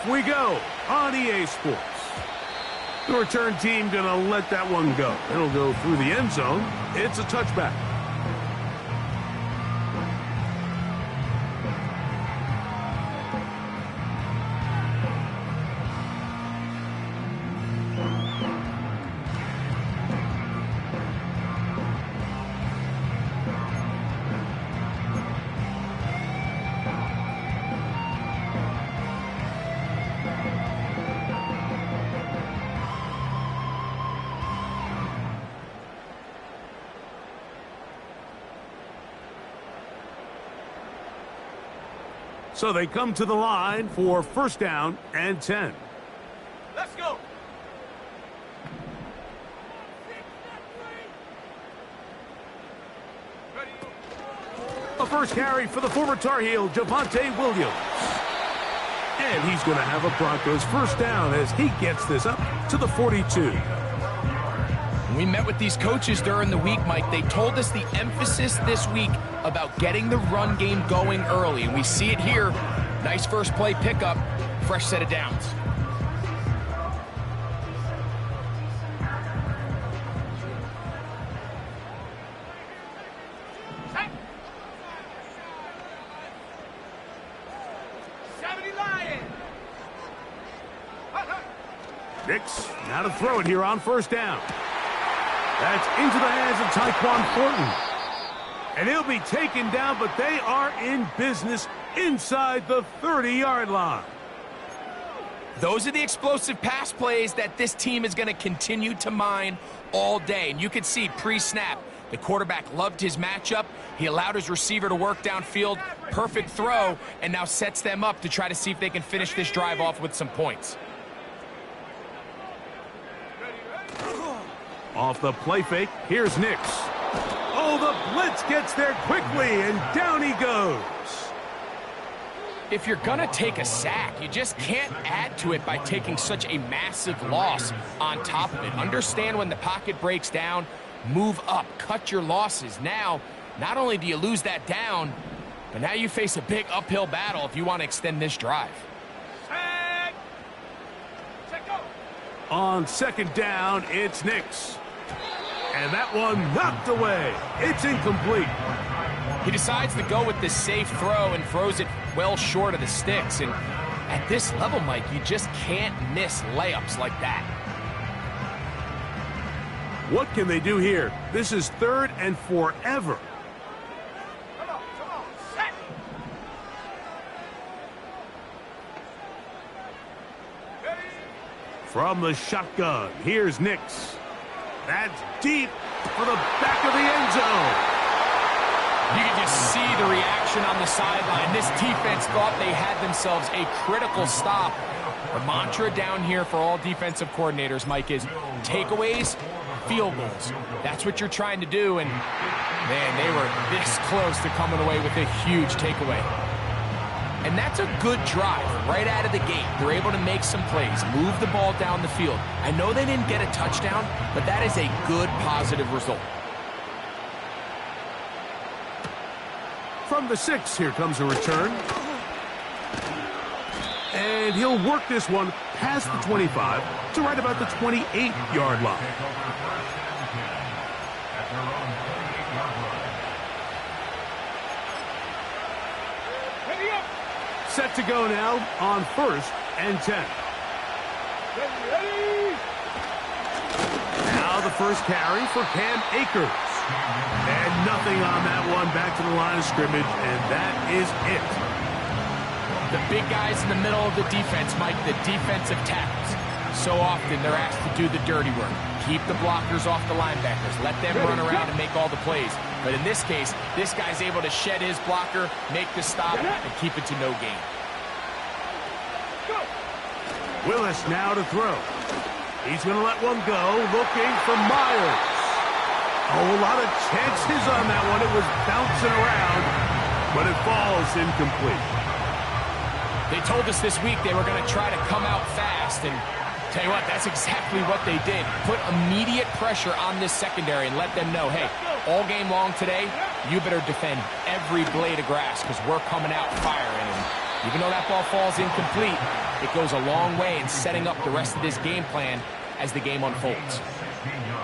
Off we go on EA Sports. The return team going to let that one go. It'll go through the end zone. It's a touchback. So they come to the line for first down and 10. Let's go. A first carry for the former Tar Heel, Javonte Williams. And he's going to have a Broncos first down as he gets this up to the 42. We met with these coaches during the week, Mike. They told us the emphasis this week about getting the run game going early. And we see it here. Nice first play pickup, fresh set of downs. Nix, now to throw it here on first down. That's into the hands of Tyquan Thornton. And he'll be taken down, but they are in business inside the 30-yard line. Those are the explosive pass plays that this team is going to continue to mine all day. And you can see pre-snap, the quarterback loved his matchup. He allowed his receiver to work downfield. Perfect throw, and now sets them up to try to see if they can finish this drive off with some points. Off the play fake, here's Nix. Oh, the blitz gets there quickly, and down he goes. If you're going to take a sack, you just can't add to it by taking such a massive loss on top of it. Understand when the pocket breaks down, move up, cut your losses. Now, not only do you lose that down, but now you face a big uphill battle if you want to extend this drive. On second down, it's Nix. And that one knocked away. It's incomplete. He decides to go with this safe throw and throws it well short of the sticks. And at this level, Mike, you just can't miss layups like that. What can they do here? This is third and forever. Come on, set. From the shotgun, here's Nix. That's deep for the back of the end zone. You can just see the reaction on the sideline. This defense thought they had themselves a critical stop. The mantra down here for all defensive coordinators, Mike, is takeaways, field goals. That's what you're trying to do, and, man, they were this close to coming away with a huge takeaway. And that's a good drive right out of the gate. They're able to make some plays, move the ball down the field. I know they didn't get a touchdown, but that is a good, positive result. From the 6, here comes a return. And he'll work this one past the 25 to right about the 28-yard line. Set to go now on first and 10. Now the first carry for Cam Akers. And nothing on that one, back to the line of scrimmage, and that is it. The big guys in the middle of the defense, Mike, the defensive tackles. So often they're asked to do the dirty work. Keep the blockers off the linebackers. Let them run around and make all the plays. But in this case, this guy's able to shed his blocker, make the stop, and keep it to no gain. Willis now to throw. He's going to let one go, looking for Myers. Oh, a lot of chances on that one. It was bouncing around, but it falls incomplete. They told us this week they were going to try to come out fast, and tell you what, that's exactly what they did. Put immediate pressure on this secondary and let them know, hey, all game long today, you better defend every blade of grass because we're coming out firing. And Even though that ball falls incomplete, it goes a long way in setting up the rest of this game plan as the game unfolds.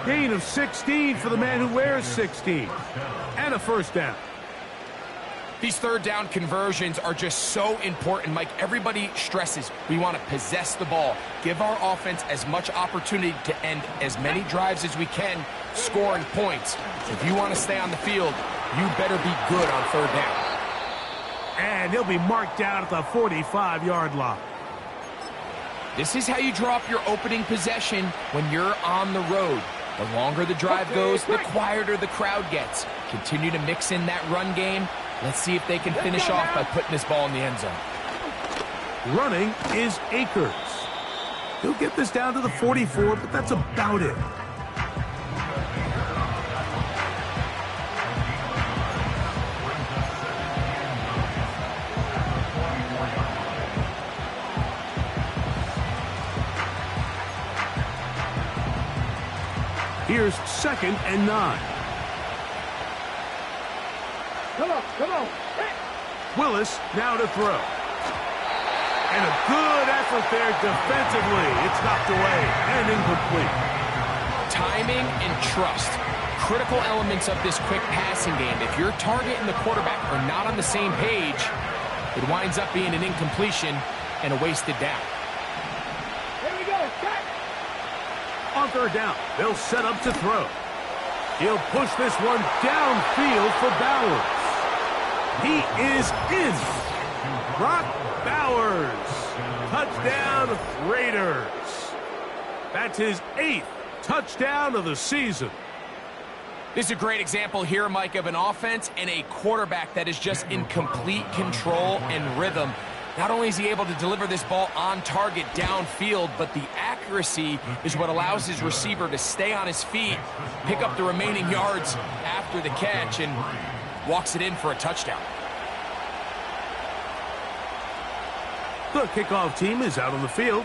Gain of 16 for the man who wears 16. And a first down. These third down conversions are just so important, Mike. Everybody stresses we want to possess the ball, give our offense as much opportunity to end as many drives as we can, scoring points. If you want to stay on the field, you better be good on third down. And he'll be marked down at the 45-yard line. This is how you draw up your opening possession when you're on the road. The longer the drive goes, the quieter the crowd gets. Continue to mix in that run game. Let's see if they can finish off by putting this ball in the end zone. Running is Akers. He'll get this down to the 44, but that's about it. Here's 2nd and 9. Come on. Willis now to throw. And a good effort there defensively. It's knocked away and incomplete. Timing and trust. Critical elements of this quick passing game. If your target and the quarterback are not on the same page, it winds up being an incompletion and a wasted down. Here we go. Check. On third down, they'll set up to throw. He'll push this one downfield for Bowers. He is in. Brock Bowers. Touchdown, Raiders. That's his 8th touchdown of the season. This is a great example here, Mike, of an offense and a quarterback that is just in complete control and rhythm. Not only is he able to deliver this ball on target downfield, but the accuracy is what allows his receiver to stay on his feet, pick up the remaining yards after the catch, and walks it in for a touchdown. The kickoff team is out on the field,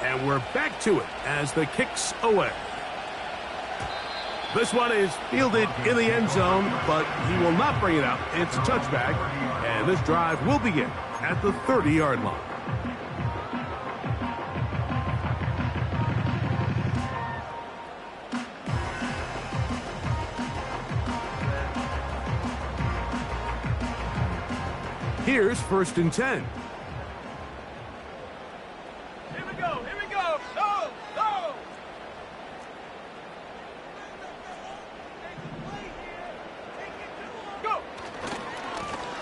and we're back to it as the kick's away. This one is fielded in the end zone, but he will not bring it out. It's a touchback, and this drive will begin at the 30-yard line. Here's 1st and 10. Here we go. Go. Go.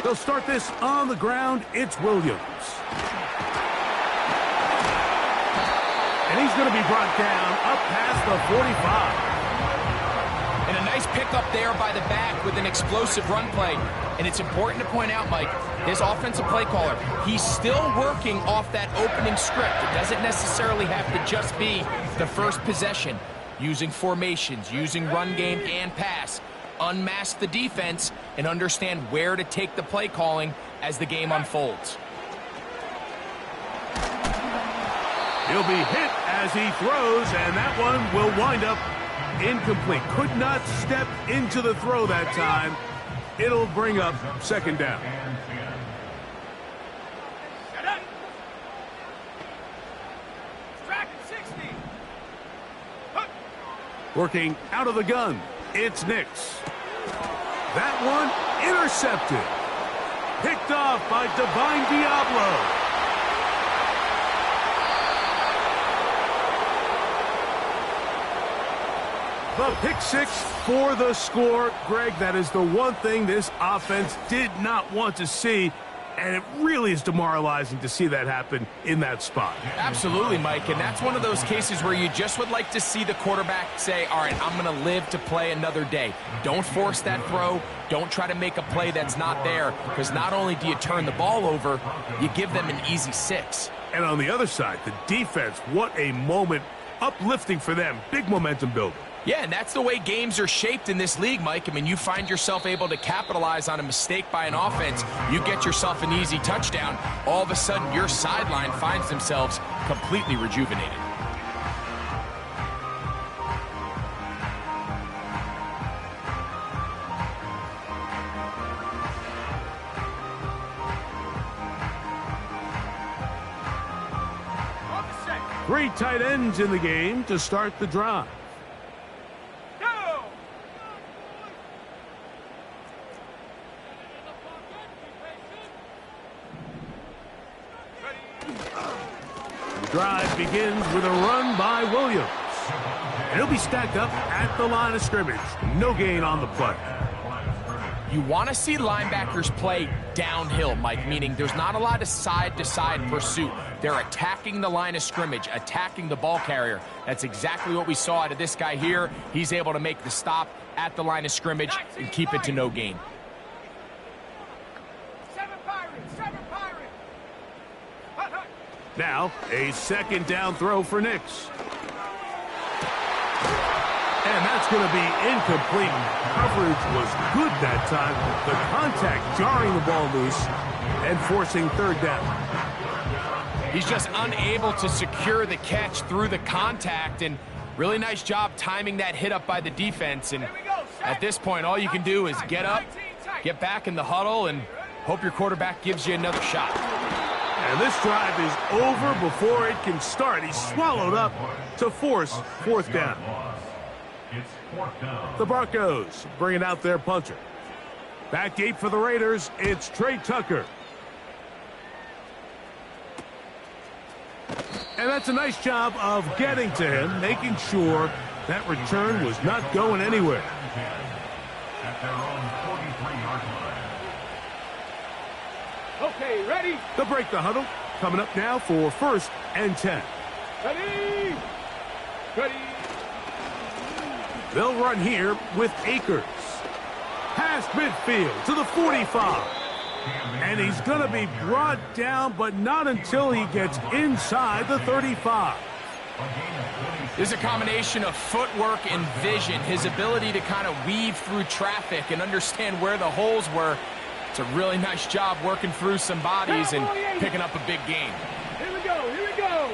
They'll start this on the ground. It's Williams. And he's going to be brought down up past the 45. And a nice pickup there by the back with an explosive run play. And it's important to point out, Mike, his offensive play caller, he's still working off that opening script. It doesn't necessarily have to just be the first possession. Using formations, using run game and pass. Unmask the defense and understand where to take the play calling as the game unfolds. He'll be hit as he throws, and that one will wind up incomplete. Could not step into the throw that time. It'll bring up 2nd down. Get up. Track 60. Working out of the gun, it's Nix. That one intercepted. Picked off by Divine Diablo. The pick 6 for the score. Greg, that is the one thing this offense did not want to see, and it really is demoralizing to see that happen in that spot. Absolutely, Mike, and that's one of those cases where you just would like to see the quarterback say, all right, I'm going to live to play another day. Don't force that throw. Don't try to make a play that's not there, because not only do you turn the ball over, you give them an easy 6. And on the other side, the defense, what a moment, uplifting for them, big momentum builder. Yeah, and that's the way games are shaped in this league, Mike. I mean, you find yourself able to capitalize on a mistake by an offense. You get yourself an easy touchdown. All of a sudden, your sideline finds themselves completely rejuvenated. Three tight ends in the game to start the drive. Go! The drive begins with a run by Williams. And he'll be stacked up at the line of scrimmage. No gain on the play. You want to see linebackers play downhill, Mike, meaning there's not a lot of side-to-side pursuit. They're attacking the line of scrimmage, attacking the ball carrier. That's exactly what we saw out of this guy here. He's able to make the stop at the line of scrimmage and keep it to no gain. Seven Pirates! Seven Pirates! Hut, hut. Now, a second down throw for Nix. And that's going to be incomplete. Coverage was good that time. The contact jarring the ball loose and forcing third down. He's just unable to secure the catch through the contact, and really nice job timing that hit up by the defense. And at this point, all you can do is get up, get back in the huddle, and hope your quarterback gives you another shot. And this drive is over before it can start. He's swallowed up to force fourth down. The Broncos bringing out their punter. Back deep for the Raiders, it's Trey Tucker. And that's a nice job of getting to him, making sure that return was not going anywhere. Okay, ready? They'll break the huddle. Coming up now for 1st and 10. Ready? Ready? They'll run here with Akers. Past midfield to the 45. And he's going to be brought down, but not until he gets inside the 35. There's a combination of footwork and vision, his ability to kind of weave through traffic and understand where the holes were. It's a really nice job working through some bodies and picking up a big gain. Here we go, here we go.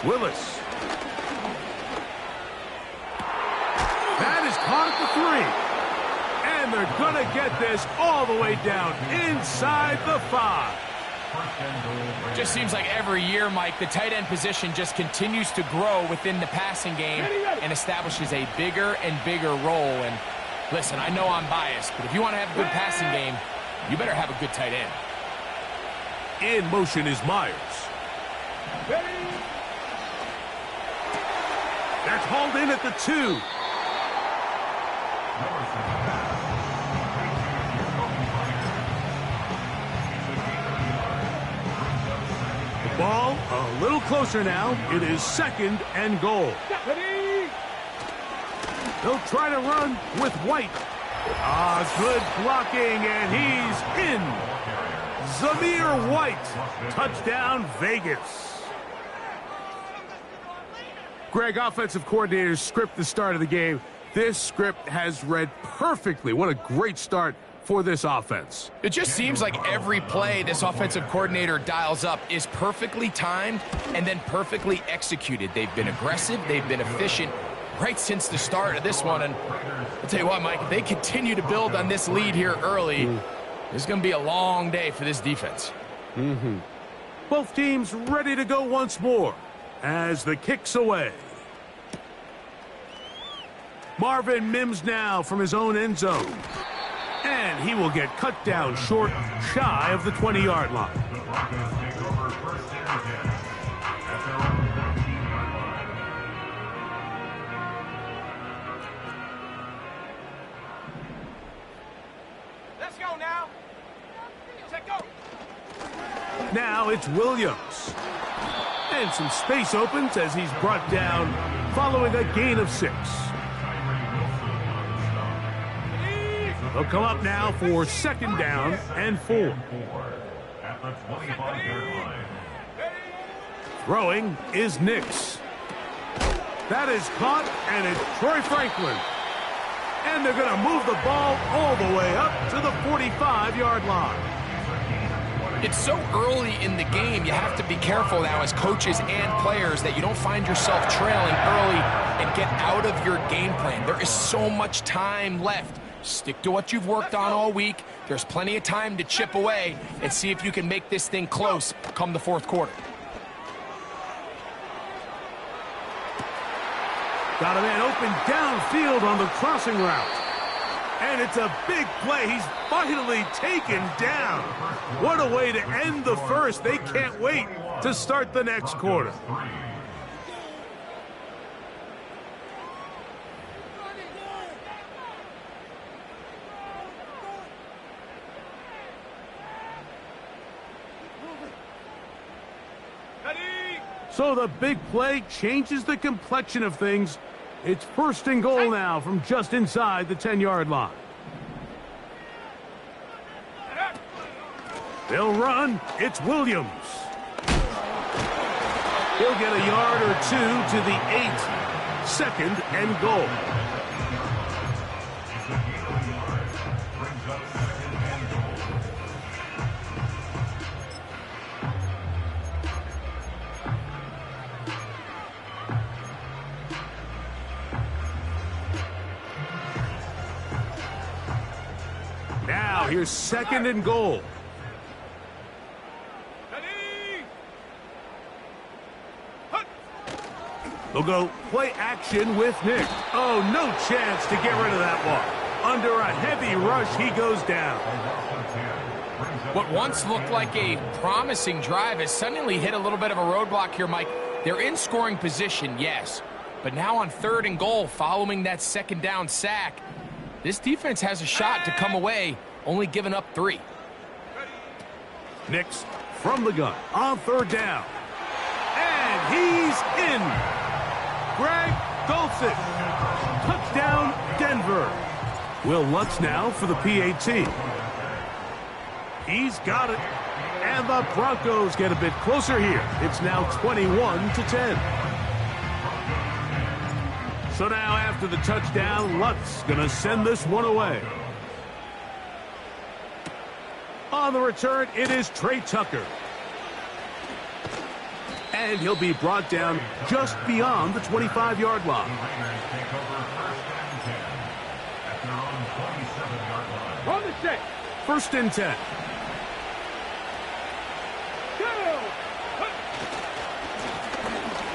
Willis. That is caught at the 3. And they're going to get this all the way down inside the 5. Just seems like every year, Mike, the tight end position just continues to grow within the passing game and establishes a bigger and bigger role. And listen, I know I'm biased, but if you want to have a good passing game, you better have a good tight end. In motion is Myers. That's hauled in at the 2. The ball a little closer now. It is 2nd and goal. They'll try to run with White. Good blocking, and he's in. Zamir White. Touchdown, Vegas. Greg, offensive coordinators script the start of the game. This script has read perfectly. What a great start for this offense. It just seems like every play this offensive coordinator dials up is perfectly timed and then perfectly executed. They've been aggressive, they've been efficient right since the start of this one. And I'll tell you what, Mike, if they continue to build on this lead here early, it's going to be a long day for this defense. Both teams ready to go once more as the kick's away. Marvin Mims now from his own end zone. And he will get cut down short, shy of the 20-yard line. Let's go now. Check go. Now it's Williams. And some space opens as he's brought down following a gain of 6. They'll come up now for 2nd down and 4. Throwing is Nix. That is caught, and it's Troy Franklin. And they're going to move the ball all the way up to the 45-yard line. It's so early in the game, you have to be careful now as coaches and players that you don't find yourself trailing early and get out of your game plan. There is so much time left. Stick to what you've worked on all week. There's plenty of time to chip away and see if you can make this thing close come the fourth quarter. Got a man open downfield on the crossing route. And it's a big play. He's finally taken down. What a way to end the first. They can't wait to start the next quarter. So the big play changes the complexion of things. It's first and goal now from just inside the 10-yard line. They'll run. It's Williams. He'll get a yard or two to the 8. Second and goal. Now here's second and goal. They'll go play action with Nick. Oh, no chance to get rid of that one. Under a heavy rush, he goes down. What once looked like a promising drive has suddenly hit a little bit of a roadblock here, Mike. They're in scoring position, yes. But now on third and goal, following that second down sack, this defense has a shot to come away, only giving up 3. Nix from the gun on third down. And he's in. Greg Dulcich. Touchdown, Denver. Will Lutz now for the PAT. He's got it. And the Broncos get a bit closer here. It's now 21-10. So now after the touchdown, Lutz going to send this one away. On the return, it is Trey Tucker. And he'll be brought down just beyond the 25-yard line. On the set. First and 10.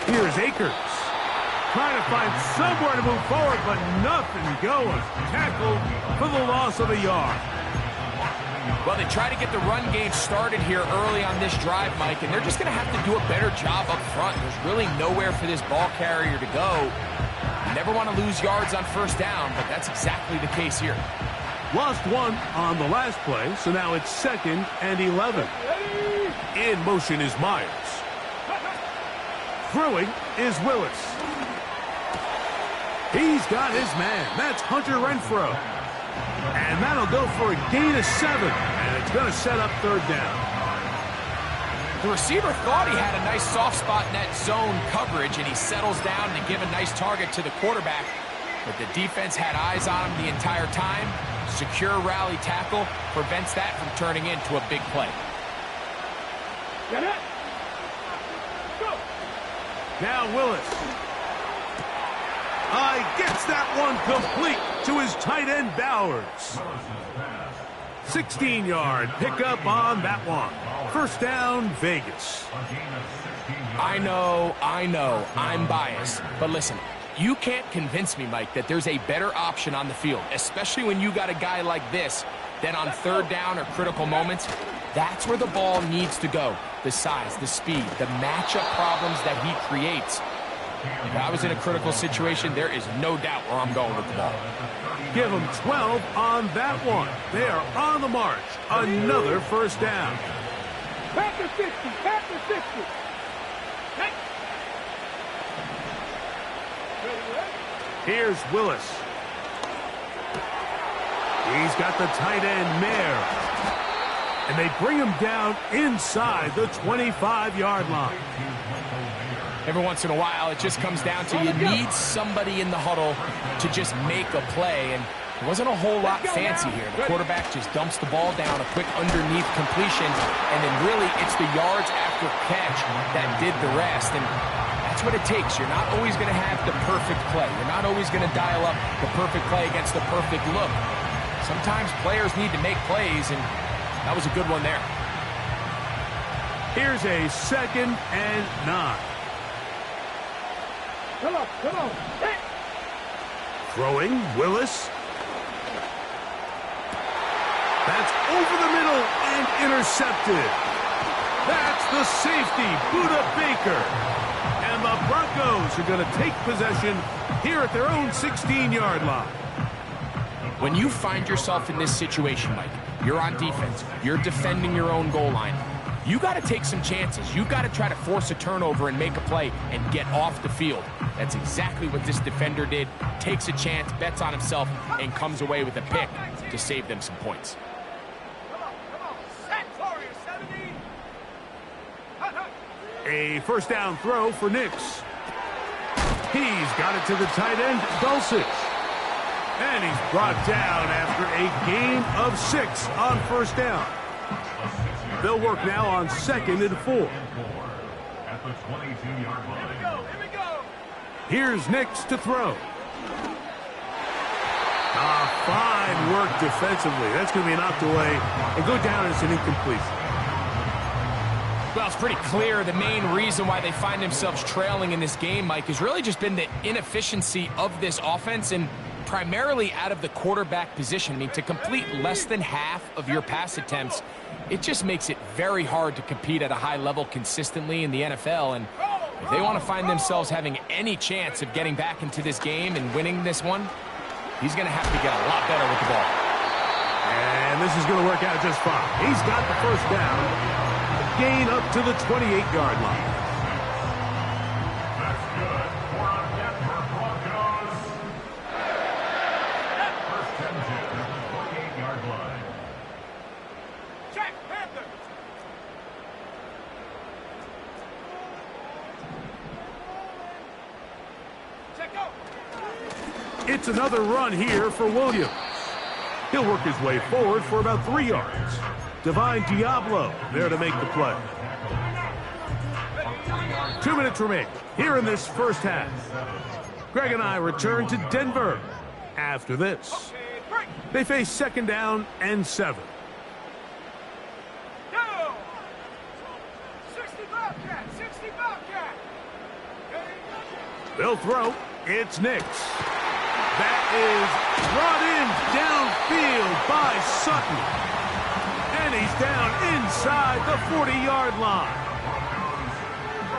Here's Akers. Trying to find somewhere to move forward, but nothing going. Tackled for the loss of a yard. Well, they try to get the run game started here early on this drive, Mike, and they're just going to have to do a better job up front. There's really nowhere for this ball carrier to go. You never want to lose yards on first down, but that's exactly the case here. Lost one on the last play, so now it's second and 11. In motion is Myers. Throwing is Willis. He's got his man. That's Hunter Renfrow. And that'll go for a gain of 7. And it's going to set up third down. The receiver thought he had a nice soft spot in that zone coverage, and he settles down to give a nice target to the quarterback. But the defense had eyes on him the entire time. Secure rally tackle prevents that from turning into a big play. Get it. Go. Now Willis. Gets that one complete to his tight end Bowers. 16-yard pickup on that one. First down, Vegas. I know, I'm biased. But listen, you can't convince me, Mike, that there's a better option on the field, especially when you got a guy like this, that on third down or critical moments, that's where the ball needs to go. The size, the speed, the matchup problems that he creates. If I was in a critical situation, there is no doubt where I'm going with the ball. Give them 12 on that one. They are on the march. Another first down. Back to 60. Back to 60. Here's Willis. He's got the tight end Mayer. And they bring him down inside the 25-yard line. Every once in a while, it just comes down to you need somebody in the huddle to just make a play, and there wasn't a whole lot fancy here. The quarterback just dumps the ball down, a quick underneath completion, and then really it's the yards after catch that did the rest, and that's what it takes. You're not always going to have the perfect play. You're not always going to dial up the perfect play against the perfect look. Sometimes players need to make plays, and that was a good one there. Here's a 2nd and 9. Come on. Hey. Throwing, Willis. That's over the middle and intercepted. That's the safety, Buda Baker. And the Broncos are going to take possession here at their own 16-yard line. When you find yourself in this situation, Mike, you're on defense, you're defending your own goal line, you got to take some chances. You got to try to force a turnover and make a play and get off the field. That's exactly what this defender did. Takes a chance, bets on himself, and comes away with a pick to save them some points. Come on. Set Warrior 70. A first down throw for Nix. He's got it to the tight end, Dulcich. And he's brought down after a gain of 6 on first down. They'll work now on 2nd and 4. At the 22-yard line. Here we go. Here's Nix to throw. Fine work defensively. That's going to be knocked away and go down as an incompletion. Well, it's pretty clear the main reason why they find themselves trailing in this game, Mike, has really just been the inefficiency of this offense and primarily out of the quarterback position. I mean, to complete less than half of your pass attempts, it just makes it very hard to compete at a high level consistently in the NFL. And if they want to find themselves having any chance of getting back into this game and winning this one, he's going to have to get a lot better with the ball. And this is going to work out just fine. He's got the first down. Gain up to the 28-yard line. That's good for a Denver Broncos. First 10 at the 28-yard line. Jack Panther. Check out. It's another run here for Williams. He'll work his way forward for about 3 yards. Divine Diablo there to make the play. 2 minutes remain here in this first half. Greg and I return to Denver after this. They face 2nd down and 7. Go. 60 Bobcat. 60 Bobcat. They'll throw. It's Nix. That is brought in downfield by Sutton. And he's down inside the 40-yard line.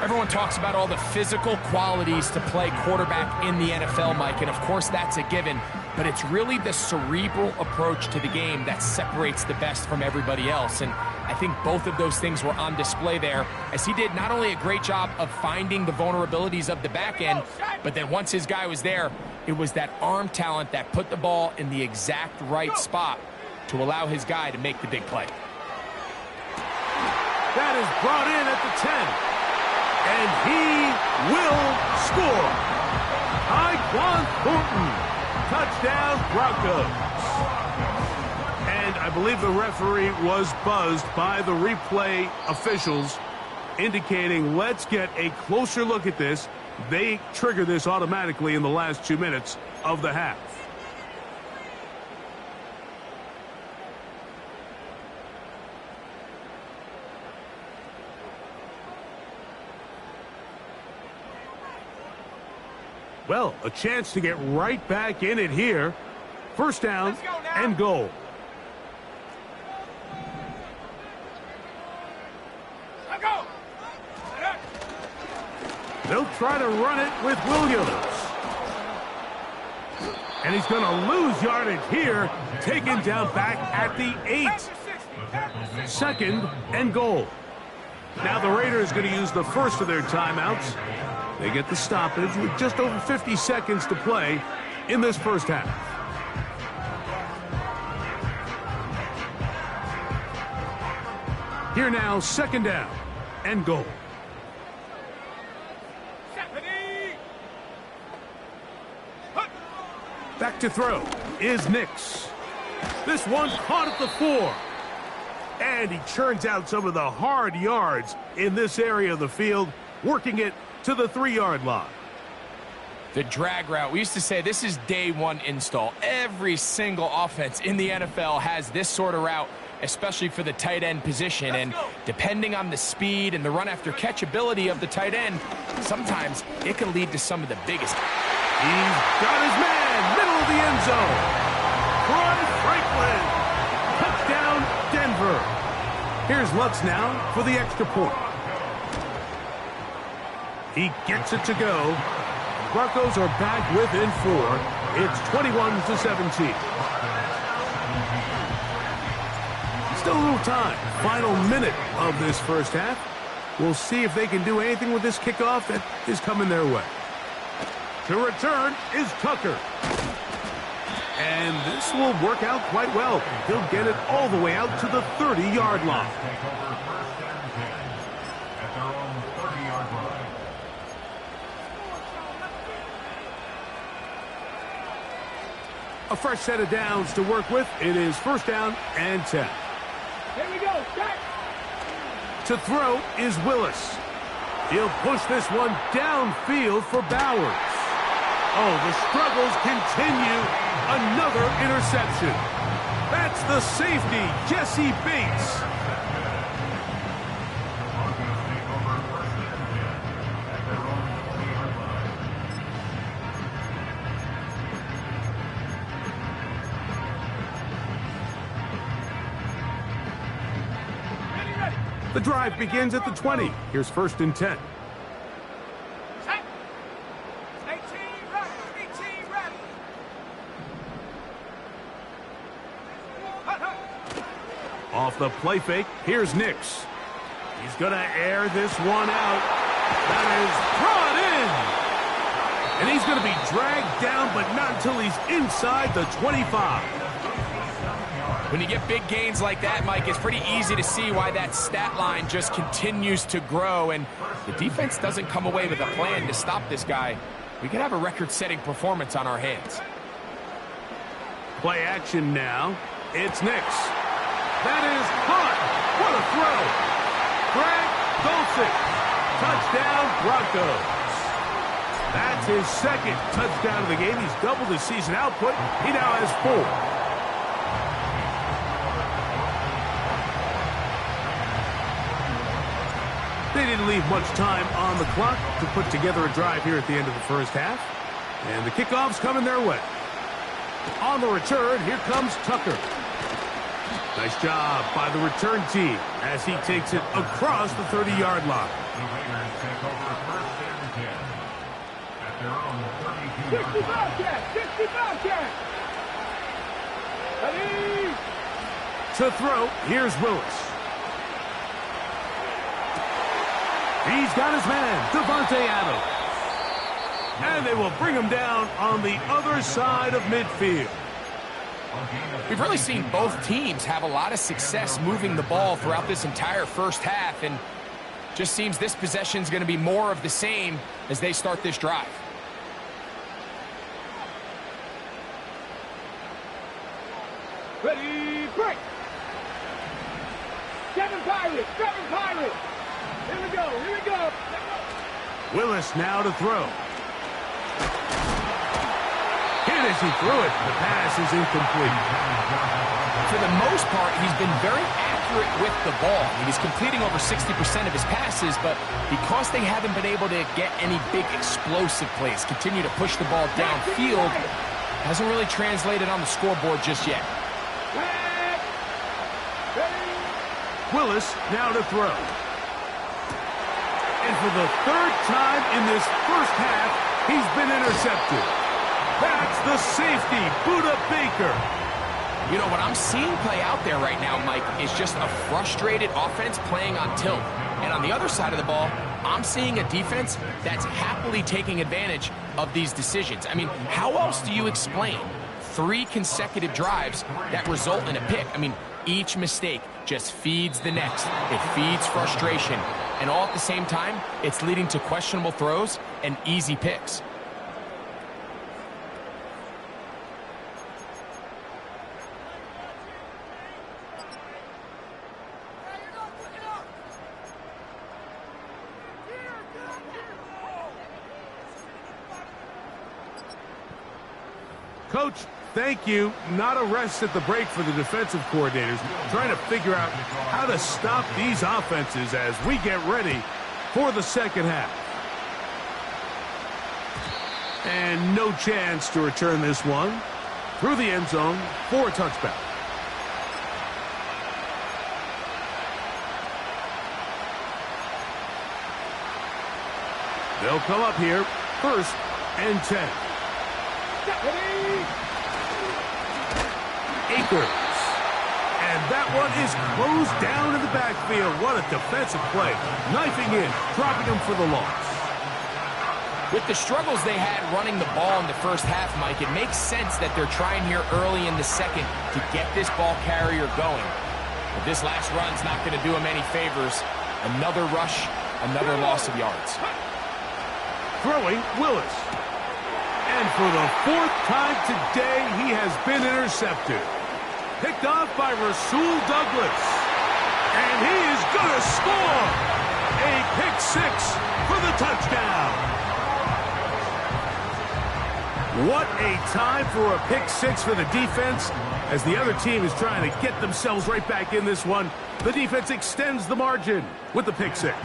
Everyone talks about all the physical qualities to play quarterback in the NFL, Mike, and of course that's a given, but it's really the cerebral approach to the game that separates the best from everybody else, and I think both of those things were on display there, as he did not only a great job of finding the vulnerabilities of the back end, but then once his guy was there, it was that arm talent that put the ball in the exact right spot to allow his guy to make the big play. That is brought in at the 10. And he will score. Tyquan Thornton. Touchdown, Broncos. And I believe the referee was buzzed by the replay officials, indicating let's get a closer look at this. They trigger this automatically in the last 2 minutes of the half. Well, a chance to get right back in it here. First down and goal. Go. They'll try to run it with Williams. And he's going to lose yardage here. Taken down back at the 8. 2nd and goal. Now the Raiders going to use the first of their timeouts. They get the stoppage with just over 50 seconds to play in this first half. Here now, 2nd down and goal. Back to throw is Nix. This one caught at the 4. And he churns out some of the hard yards in this area of the field, working it to the 3-yard line. The drag route. We used to say this is day one install. Every single offense in the NFL has this sort of route, especially for the tight end position. And depending on the speed and the run after catch ability of the tight end, sometimes it can lead to some of the biggest. He's got his man, middle of the end zone. Troy Franklin. Touchdown, Denver. Here's Lutz now for the extra point. He gets it to go. Broncos are back within 4. It's 21-17. Still a little time. Final minute of this first half. We'll see if they can do anything with this kickoff that is coming their way. To return is Tucker. And this will work out quite well. He'll get it all the way out to the 30-yard line. A fresh set of downs to work with. It is first down and 10. Here we go. Start. To throw is Willis. He'll push this one downfield for Bowers. Oh, the struggles continue. Another interception. That's the safety, Jesse Bates. The drive begins at the 20. Here's first and 10. Set. 18 ready. 18 ready. Hut, hut. Off the play fake, here's Nix. He's going to air this one out. That is brought in. And he's going to be dragged down, but not until he's inside the 25. When you get big gains like that, Mike, it's pretty easy to see why that stat line just continues to grow, and the defense doesn't come away with a plan to stop this guy. We could have a record-setting performance on our hands. Play action now. It's Nix. That is caught. What a throw. Greg Dulcich. Touchdown, Broncos. That's his second touchdown of the game. He's doubled his season output. He now has 4. They didn't leave much time on the clock to put together a drive here at the end of the first half. And the kickoff's coming their way. On the return, here comes Tucker. Nice job by the return team as he takes it across the 30-yard line. The Raiders take over first and 10 at their own 60 32-yard line. Bobcat. 60 Bobcat. Ready. To throw, here's Willis. He's got his man, Devontae Adams. And they will bring him down on the other side of midfield. We've really seen both teams have a lot of success moving the ball throughout this entire first half, and just seems this possession is going to be more of the same as they start this drive. Ready, break. Seven Pirates. Here we go. Willis now to throw. Hit as he threw it. The pass is incomplete. For the most part, he's been very accurate with the ball. He's completing over 60% of his passes, but because they haven't been able to get any big explosive plays, continue to push the ball downfield, hasn't really translated on the scoreboard just yet. Willis now to throw. And for the third time in this first half, he's been intercepted. That's the safety, Budda Baker. You know, what I'm seeing play out there right now, Mike, is just a frustrated offense playing on tilt. And on the other side of the ball, I'm seeing a defense that's happily taking advantage of these decisions. I mean, how else do you explain 3 consecutive drives that result in a pick? I mean, each mistake just feeds the next. It feeds frustration. And all at the same time, it's leading to questionable throws and easy picks. Coach, thank you. Not a rest at the break for the defensive coordinators, trying to figure out how to stop these offenses as we get ready for the second half. And no chance to return this one through the end zone for a touchback. They'll come up here, 1st and 10. Akers. And that one is closed down in the backfield. What a defensive play. Knifing in, dropping him for the loss. With the struggles they had running the ball in the first half, Mike, it makes sense that they're trying here early in the second to get this ball carrier going. But this last run's not going to do him any favors. Another rush, another loss of yards. Throwing, Willis. And for the 4th time today, he has been intercepted. Picked off by Rasul Douglas. And he is going to score. A pick 6 for the touchdown. What a time for a pick 6 for the defense. As the other team is trying to get themselves right back in this one, the defense extends the margin with the pick 6.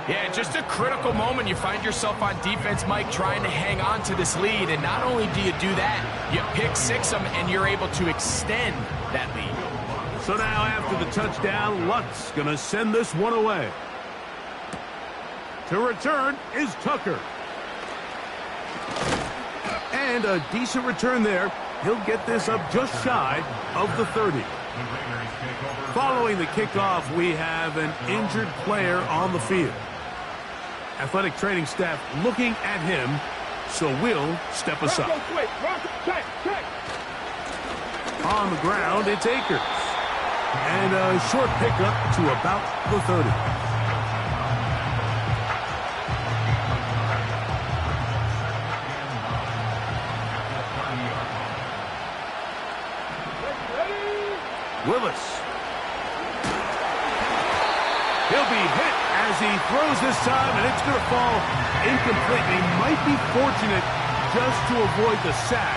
Yeah, just a critical moment. You find yourself on defense, Mike, trying to hang on to this lead. And not only do you do that, you pick 6 them, and you're able to extend that lead. So now after the touchdown, Lutz going to send this one away. To return is Tucker. And a decent return there. He'll get this up just shy of the 30. Following the kickoff, we have an injured player on the field. Athletic training staff looking at him, so we'll step aside. On the ground, it's Akers. And a short pickup to about the 30. Willis. He'll be hit as he throws this time, and it's going to fall incomplete. He might be fortunate just to avoid the sack,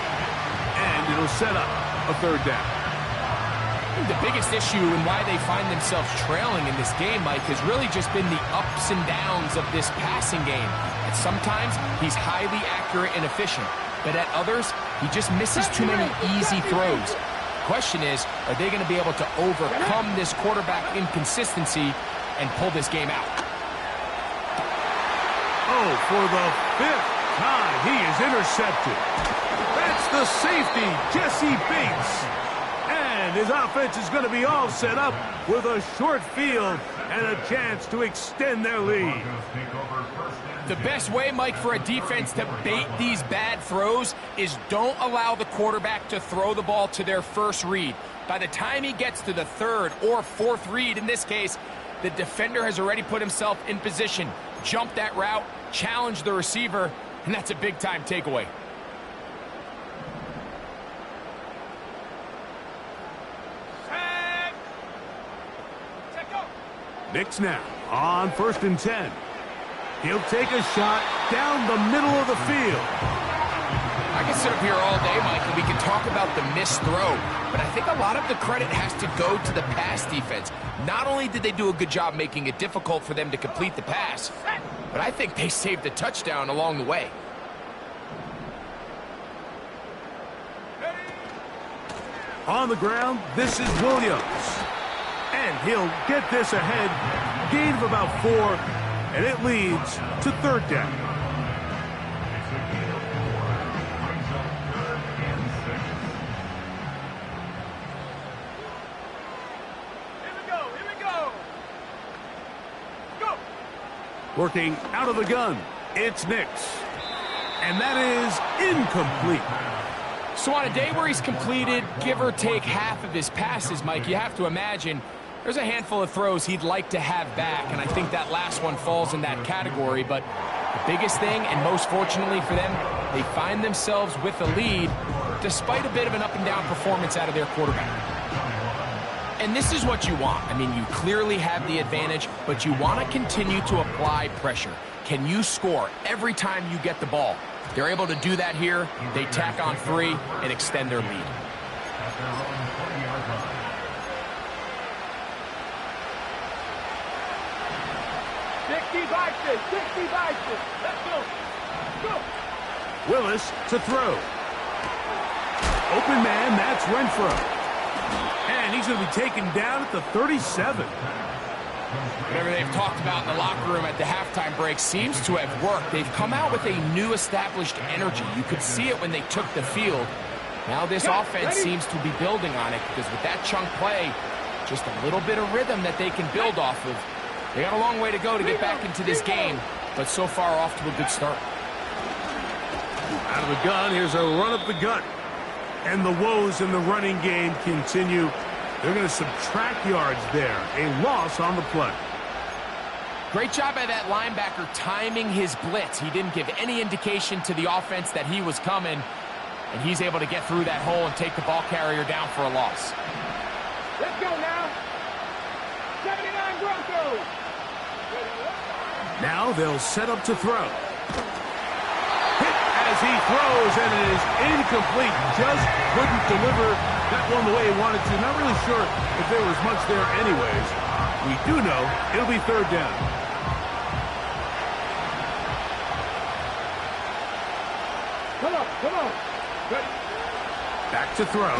and it'll set up a 3rd down. I think the biggest issue and why they find themselves trailing in this game, Mike, has really just been the ups and downs of this passing game. And sometimes he's highly accurate and efficient, but at others, he just misses too many easy throws. Question is, are they going to be able to overcome this quarterback inconsistency and pull this game out? Oh, for the 5th time, he is intercepted. That's the safety, Jesse Bates. And his offense is going to be all set up with a short field and a chance to extend their lead. The best way, Mike, for a defense to bait these bad throws is don't allow the quarterback to throw the ball to their first read. By the time he gets to the 3rd or 4th read, in this case, the defender has already put himself in position. Jump that route, challenge the receiver, and that's a big-time takeaway. Nix now on 1st and 10. He'll take a shot down the middle of the field. I can sit up here all day, Mike, and we can talk about the missed throw, but I think a lot of the credit has to go to the pass defense. Not only did they do a good job making it difficult for them to complete the pass, but I think they saved a touchdown along the way. On the ground, this is Williams. And he'll get this ahead. Gain of about 4, and it leads to 3rd down. Here we go. Go. Working out of the gun, it's Nix. And that is incomplete. So on a day where he's completed, give or take half of his passes, Mike, you have to imagine there's a handful of throws he'd like to have back, and I think that last one falls in that category. But the biggest thing, and most fortunately for them, they find themselves with a lead despite a bit of an up-and-down performance out of their quarterback. And this is what you want. I mean, you clearly have the advantage, but you want to continue to apply pressure. Can you score every time you get the ball? They're able to do that here. They tack on 3 and extend their lead. At their own 40-yard line. Let's go. Go. Willis to throw. Open man, that's Renfro. And he's going to be taken down at the 37. Whatever they've talked about in the locker room at the halftime break seems to have worked. They've come out with a new established energy. You could see it when they took the field. Now this offense seems to be building on it because with that chunk play, just a little bit of rhythm that they can build off of. They got a long way to go to get back into this game, but so far off to a good start. Out of the gun, here's a run up the gut. And the woes in the running game continue. They're going to subtract yards there. A loss on the play. Great job by that linebacker timing his blitz. He didn't give any indication to the offense that he was coming, and he's able to get through that hole and take the ball carrier down for a loss. Let's go now. 79 Broncos. Now they'll set up to throw. Hit as he throws, and it is incomplete. Just couldn't deliver that one the way he wanted to. Not really sure if there was much there anyways. We do know it'll be 3rd down. Come on. Ready. Back to throw.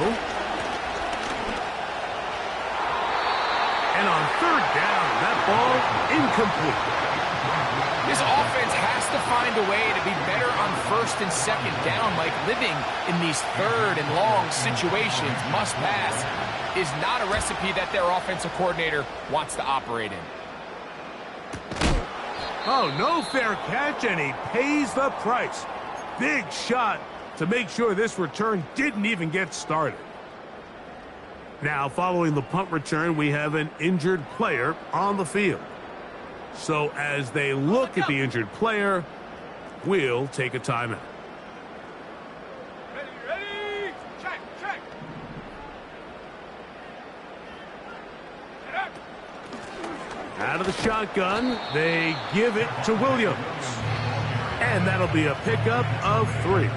And on 3rd down, that ball incomplete. This offense has to find a way to be better on 1st and 2nd down. Like living in these 3rd and long situations, must pass, is not a recipe that their offensive coordinator wants to operate in. Oh, no fair catch, and he pays the price. Big shot to make sure this return didn't even get started. Now, following the punt return, we have an injured player on the field. So as they look at the injured player, we'll take a timeout. Ready. Check. Out of the shotgun, they give it to Williams. And that'll be a pickup of 3.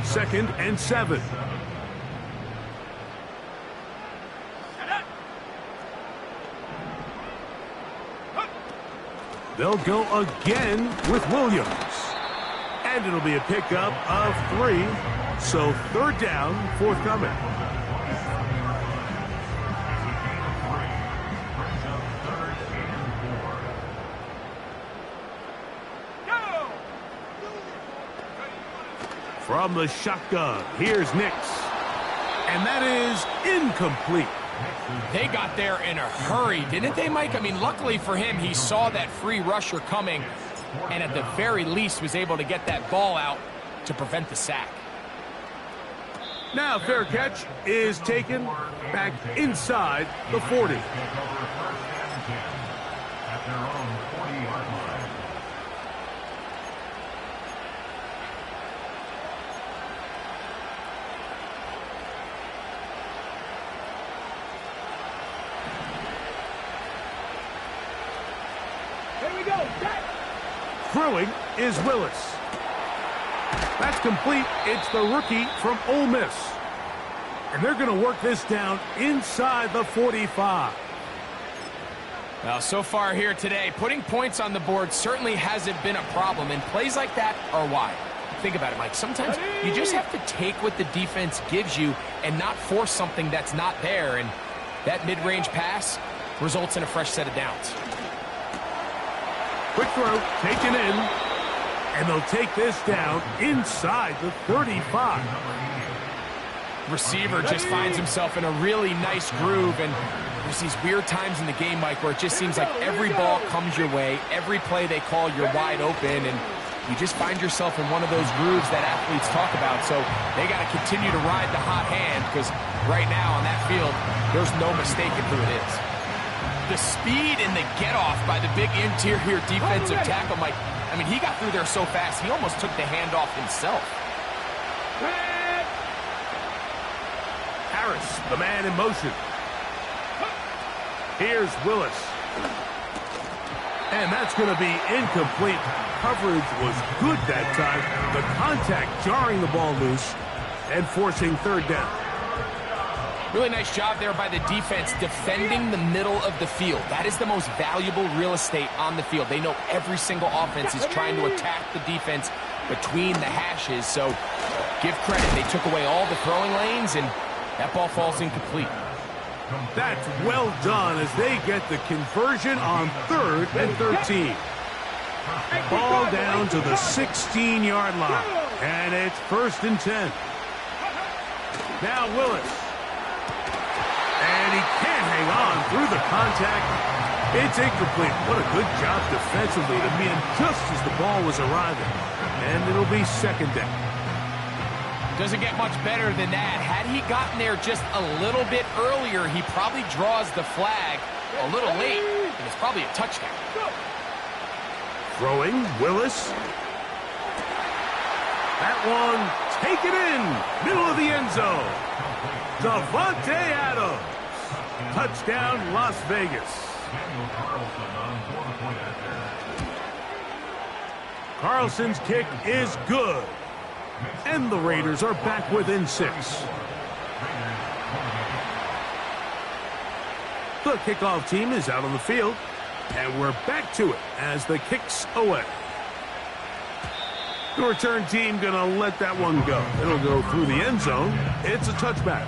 2nd and 7. They'll go again with Williams. And it'll be a pickup of 3. So 3rd down, forthcoming. From the shotgun, here's Nix. And that is incomplete. They got there in a hurry, didn't they, Mike? I mean, luckily for him, he saw that free rusher coming and at the very least was able to get that ball out to prevent the sack. Now fair catch is taken back inside the 40. At their own 40-yard line. Here we go. Check. Throwing is Willis. That's complete. It's the rookie from Ole Miss. And they're going to work this down inside the 45. Well, so far here today, putting points on the board certainly hasn't been a problem, and plays like that are why. Think about it, Mike. Sometimes you just have to take what the defense gives you and not force something that's not there, and that mid-range pass results in a fresh set of downs. Quick throw, taken in, and they'll take this down inside the 35. Receiver just finds himself in a really nice groove, and there's these weird times in the game, Mike, where it just seems like every ball comes your way, every play they call, you're wide open, and you just find yourself in one of those grooves that athletes talk about. So they got to continue to ride the hot hand, because right now on that field, there's no mistaking who it is. The speed and the get-off by the big interior defensive tackle, Mike, I mean, he got through there so fast, he almost took the handoff himself. Harris, the man in motion. Here's Willis. And that's going to be incomplete. Coverage was good that time. The contact jarring the ball loose and forcing third down. Really nice job there by the defense defending the middle of the field. That is the most valuable real estate on the field. They know every single offense is trying to attack the defense between the hashes. So give credit. They took away all the throwing lanes, and that ball falls incomplete. That's well done as they get the conversion on 3rd and 13. Ball down to the 16-yard line. And it's 1st and 10. Now Willis. And he can't hang on through the contact. It's incomplete. What a good job defensively to be in just as the ball was arriving. And it'll be 2nd down. Doesn't get much better than that. Had he gotten there just a little bit earlier, he probably draws the flag a little late, and it's probably a touchdown. Throwing, Willis. That one, take it in, middle of the end zone. Davante Adams. Touchdown, Las Vegas. Carlson's kick is good. And the Raiders are back within 6. The kickoff team is out on the field. And we're back to it as the kick's away. The return team going to let that one go. It'll go through the end zone. It's a touchback.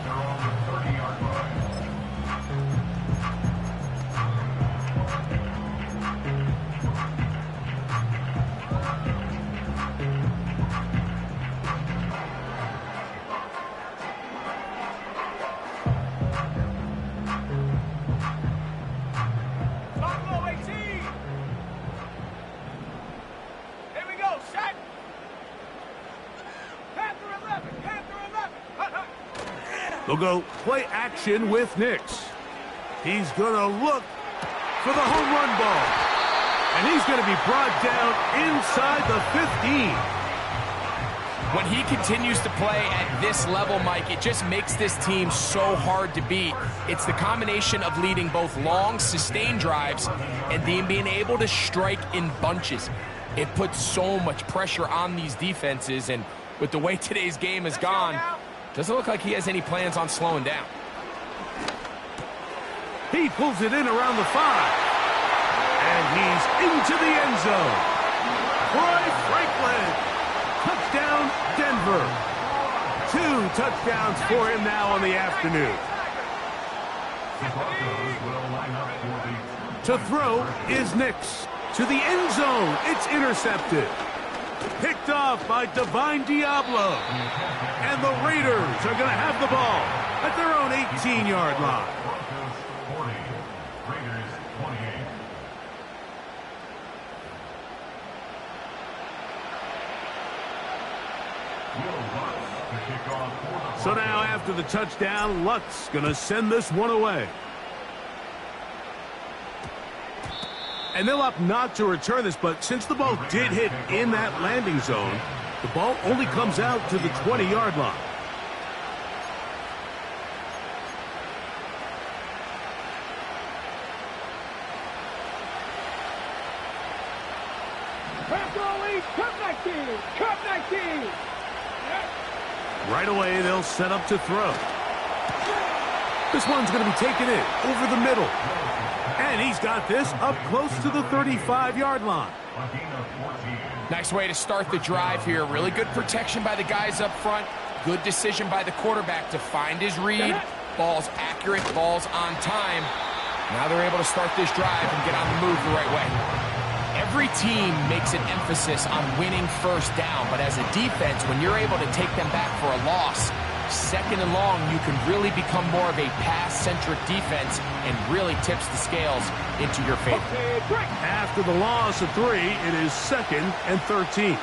They'll go play action with Nix. He's going to look for the home run ball. And he's going to be brought down inside the 15. When he continues to play at this level, Mike, it just makes this team so hard to beat. It's the combination of leading both long, sustained drives and then being able to strike in bunches. It puts so much pressure on these defenses, and with the way today's game has gone, doesn't look like he has any plans on slowing down. He pulls it in around the 5. And he's into the end zone. Troy Franklin. Touchdown, Denver. 2 touchdowns for him now on the afternoon. To throw is Nix. To the end zone. It's intercepted. Picked off by Divine Diablo. And the Raiders are going to have the ball at their own 18-yard line. So now after the touchdown, Luck's going to send this one away. And they'll opt not to return this, but since the ball did hit in that landing zone, the ball only comes out to the 20-yard line. Right away, they'll set up to throw. This one's going to be taken in over the middle. And he's got this up close to the 35-yard line. Nice way to start the drive here. Really good protection by the guys up front. Good decision by the quarterback to find his read. Ball's accurate, ball's on time. Now they're able to start this drive and get on the move the right way. Every team makes an emphasis on winning first down, but as a defense, when you're able to take them back for a loss, 2nd and long, you can really become more of a pass-centric defense and really tips the scales into your favor. After the loss of 3, it is 2nd and 13.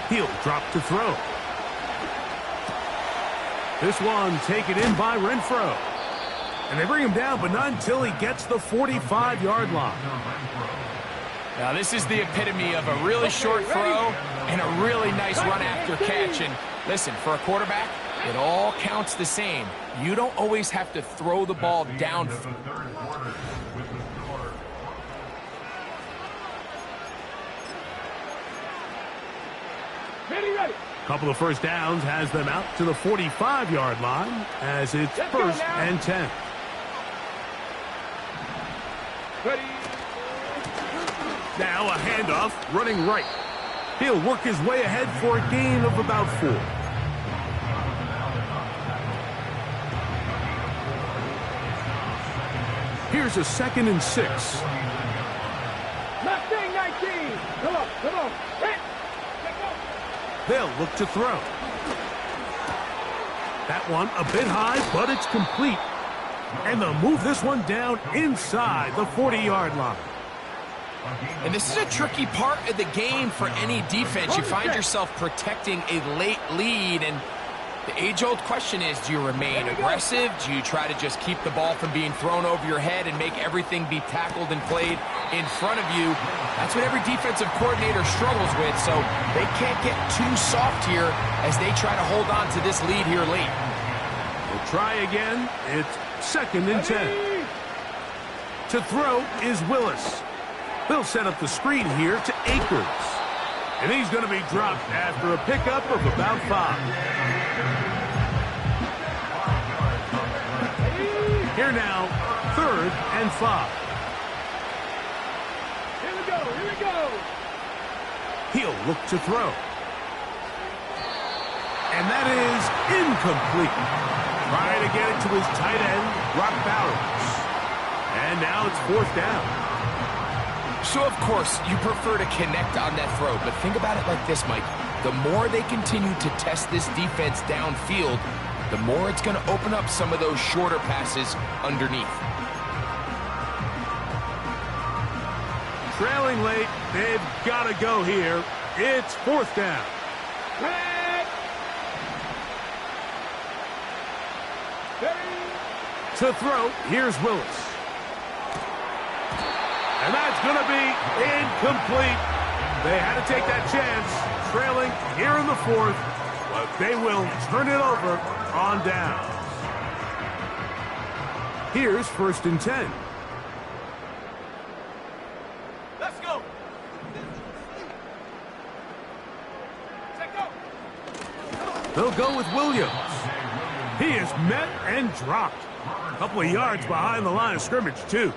He'll drop to throw. This one taken in by Renfro. And they bring him down, but not until he gets the 45-yard line. Now, this is the epitome of a really short throw and a really nice run after catch. And listen, for a quarterback, it all counts the same. You don't always have to throw the ball down. Couple of first downs has them out to the 45-yard line as it's first and 10. Now a handoff, running right. He'll work his way ahead for a gain of about 4. Here's a 2nd and 6. Left thing, 19. Come on. Hit. They'll look to throw. That one a bit high, but it's complete. And they'll move this one down inside the 40-yard line. And this is a tricky part of the game for any defense. You find yourself protecting a late lead, and the age-old question is, do you remain aggressive? Do you try to just keep the ball from being thrown over your head and make everything be tackled and played in front of you? That's what every defensive coordinator struggles with, so they can't get too soft here as they try to hold on to this lead here late. We'll try again. It's 2nd and 10. To throw is Willis. They'll set up the screen here to Akers. And he's going to be dropped after a pickup of about 5. Here now, 3rd and 5. Here we go. He'll look to throw. And that is incomplete. Trying to get it to his tight end, Brock Bowers. And now it's 4th down. So, of course, you prefer to connect on that throw, but think about it like this, Mike. The more they continue to test this defense downfield, the more it's going to open up some of those shorter passes underneath. Trailing late, they've got to go here. It's 4th down. To throw, here's Willis. And that's going to be incomplete. They had to take that chance, trailing here in the 4th, but they will turn it over on down. Here's 1st and 10. Let's go. They'll go with Williams. He is met and dropped. A couple of yards behind the line of scrimmage, too.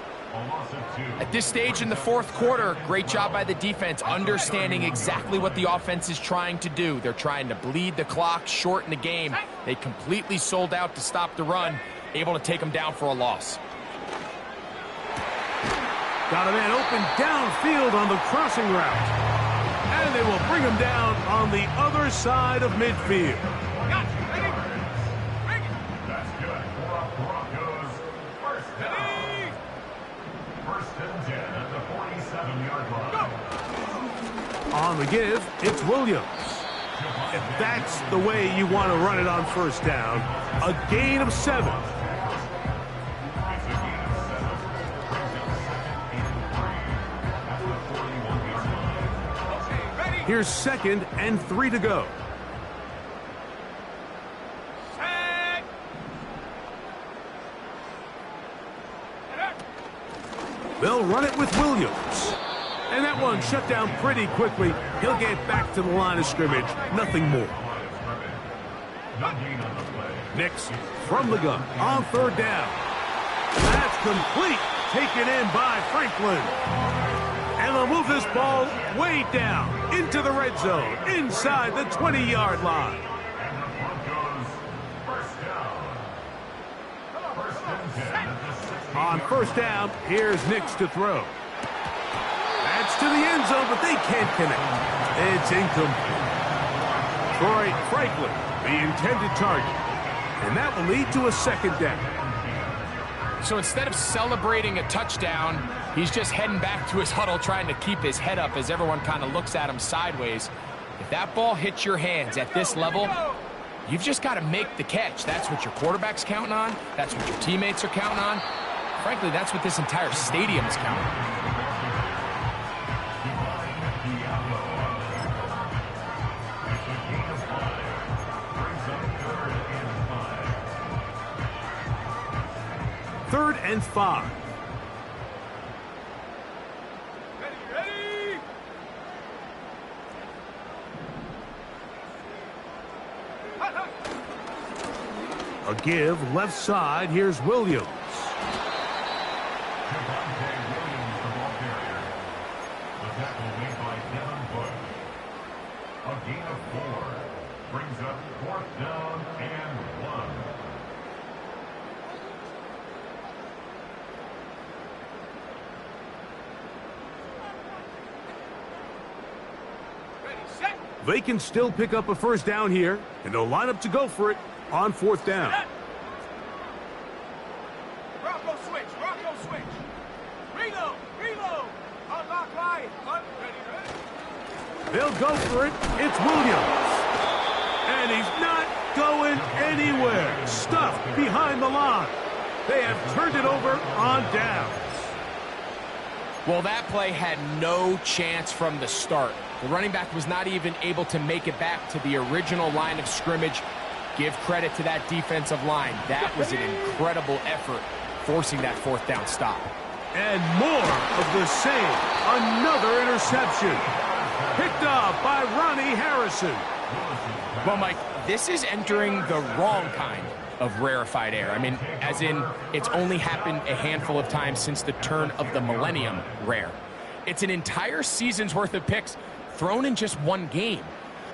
At this stage in the 4th quarter, great job by the defense understanding exactly what the offense is trying to do. They're trying to bleed the clock, shorten the game. They completely sold out to stop the run, able to take them down for a loss. Got a man open downfield on the crossing route. And they will bring him down on the other side of midfield. That's good for Broncos. First down. 1st and 10 at the 47-yard line. On the give, it's Williams. If that's the way you want to run it on 1st down, a gain of 7. Here's 2nd and 3 to go. They'll run it with Williams. And that one shut down pretty quickly. He'll get back to the line of scrimmage. Nothing more. Nix from the gun on 3rd down. That's complete. Taken in by Franklin. And they'll move this ball way down into the red zone, inside the 20-yard line. On 1st down, here's Nix to throw. That's to the end zone, but they can't connect. It's incomplete. Troy Franklin, the intended target. And that will lead to a 2nd down. So instead of celebrating a touchdown, he's just heading back to his huddle trying to keep his head up as everyone kind of looks at him sideways. If that ball hits your hands at this level, you've just got to make the catch. That's what your quarterback's counting on. That's what your teammates are counting on. Frankly, that's what this entire stadium is counting on. 3rd and 5. Ready! A give left side. Here's Williams. A gain of 4 brings up 4th down and 1. Ready, set! They can still pick up a 1st down here, and they'll line up to go for it on 4th down. Bronco switch! Reload! Unlock line! Ready! They'll go for it. It's Williams. And he's not going anywhere. Stuffed behind the line. They have turned it over on downs. Well, that play had no chance from the start. The running back was not even able to make it back to the original line of scrimmage. Give credit to that defensive line. That was an incredible effort, forcing that 4th down stop. And more of the same. Another interception. Picked up by Ronnie Harrison. Well, Mike, this is entering the wrong kind of rarefied air. I mean, as in, it's only happened a handful of times since the turn of the millennium rare. It's an entire season's worth of picks thrown in just one game.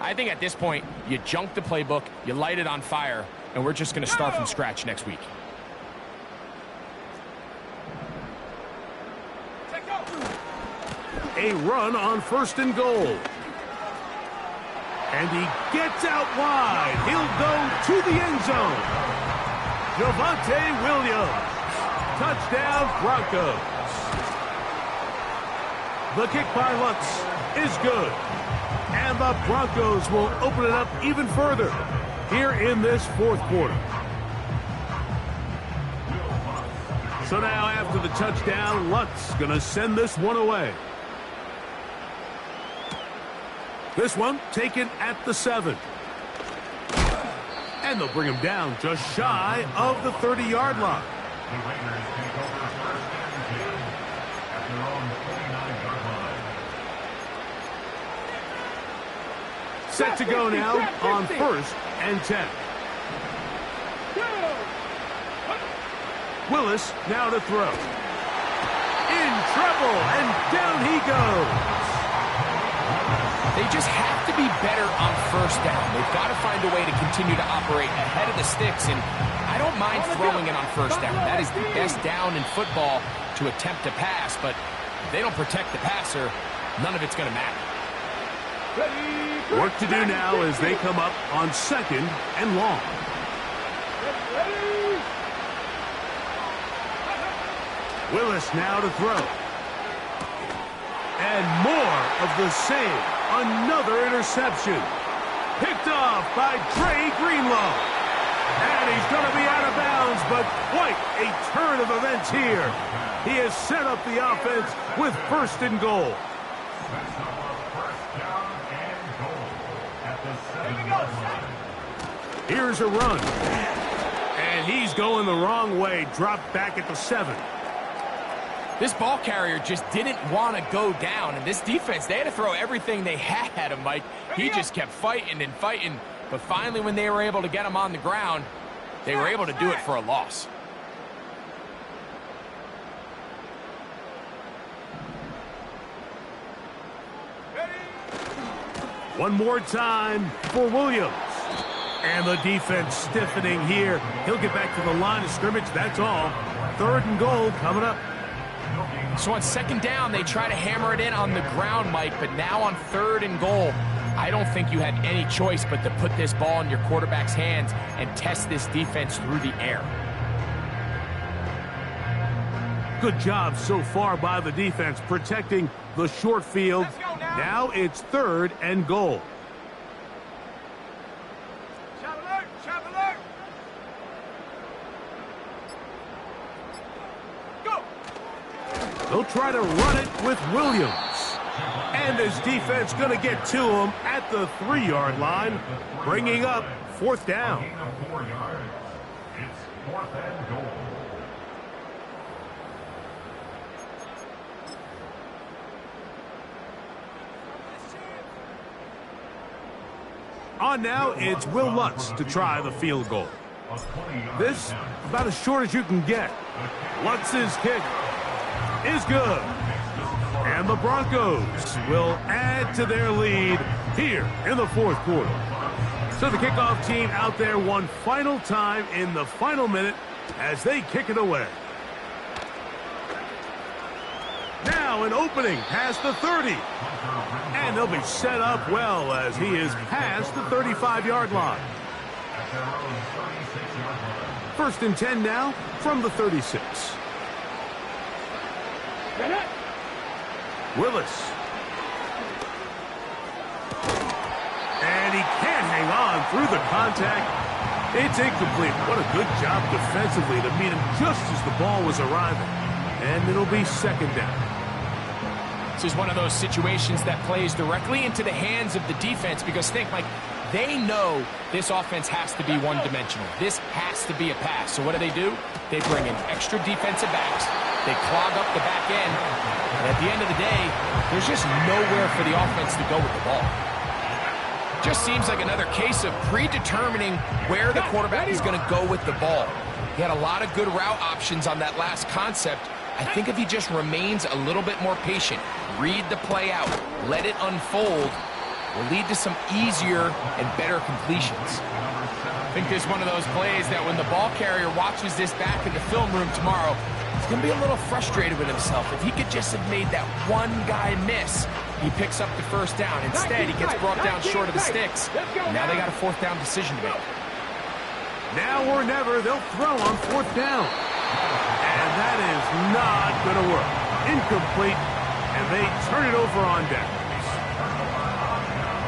I think at this point, you junk the playbook, you light it on fire, and we're just going to start from scratch next week. A run on 1st and goal. And he gets out wide. He'll go to the end zone. Javonte Williams. Touchdown, Broncos. The kick by Lutz is good. And the Broncos will open it up even further here in this 4th quarter. So now after the touchdown, Lutz going to send this one away. This one taken at the 7. And they'll bring him down just shy of the 30-yard line. The Raiders take over 1st and 10 at their own 29-yard line. Set to go now on 1st and 10. Willis now to throw. In trouble, and down he goes. They just have to be better on 1st down. They've got to find a way to continue to operate ahead of the sticks, and I don't mind throwing it on 1st down. That is the best down in football to attempt to pass, but if they don't protect the passer, none of it's going to matter. Work to do now as they come up on 2nd and long. Willis now to throw. And more of the same. Another interception. Picked off by Dre Greenlaw. And he's going to be out of bounds, but quite a turn of events here. He has set up the offense with 1st and goal. Here's a run. And he's going the wrong way. Dropped back at the 7. This ball carrier just didn't want to go down, and this defense, they had to throw everything they had at him, Mike. He just kept fighting and fighting, but finally when they were able to get him on the ground, they were able to do it for a loss. One more time for Williams. And the defense stiffening here. He'll get back to the line of scrimmage, that's all. 3rd and goal coming up. So on 2nd down, they try to hammer it in on the ground, Mike, but now on 3rd and goal, I don't think you had any choice but to put this ball in your quarterback's hands and test this defense through the air. Good job so far by the defense protecting the short field. Now it's 3rd and goal. Shot alert! Shot alert! Go! They'll try to run it with Williams. And his defense going to get to him at the 3-yard line, bringing up 4th down. Gain of 4 yards. It's 4th and goal. On now, it's Will Lutz to try the field goal. This, about as short as you can get. Lutz's kick is good. And the Broncos will add to their lead here in the fourth quarter. So the kickoff team out there one final time in the final minute as they kick it away. Now an opening past the 30. And they'll be set up well as he is past the 35-yard line. First and 10 now from the 36. Willis. And he can't hang on through the contact. It's incomplete. What a good job defensively to meet him just as the ball was arriving. And it'll be second down. This is one of those situations that plays directly into the hands of the defense because think, Mike, they know this offense has to be one-dimensional. This has to be a pass. So what do? They bring in extra defensive backs. They clog up the back end. And at the end of the day, there's just nowhere for the offense to go with the ball. Just seems like another case of predetermining where the quarterback is going to go with the ball. He had a lot of good route options on that last concept. I think if he just remains a little bit more patient, read the play out, let it unfold, will lead to some easier and better completions. I think this is one of those plays that when the ball carrier watches this back in the film room tomorrow, he's going to be a little frustrated with himself. If he could just have made that one guy miss, he picks up the first down. Instead, he gets brought down short of the sticks. Now they got a fourth down decision to make. Now or never, they'll throw on fourth down. And that is not going to work. Incomplete, and they turn it over on downs.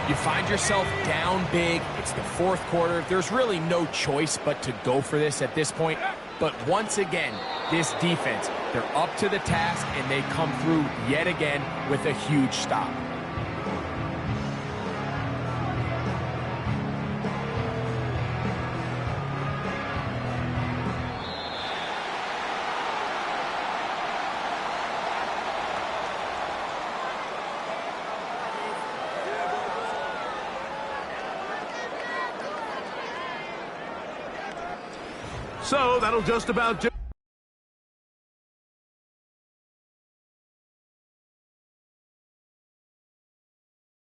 You find yourself down big. It's the fourth quarter. There's really no choice but to go for this at this point. But once again, this defense, they're up to the task, and they come through yet again with a huge stop. So that'll just about do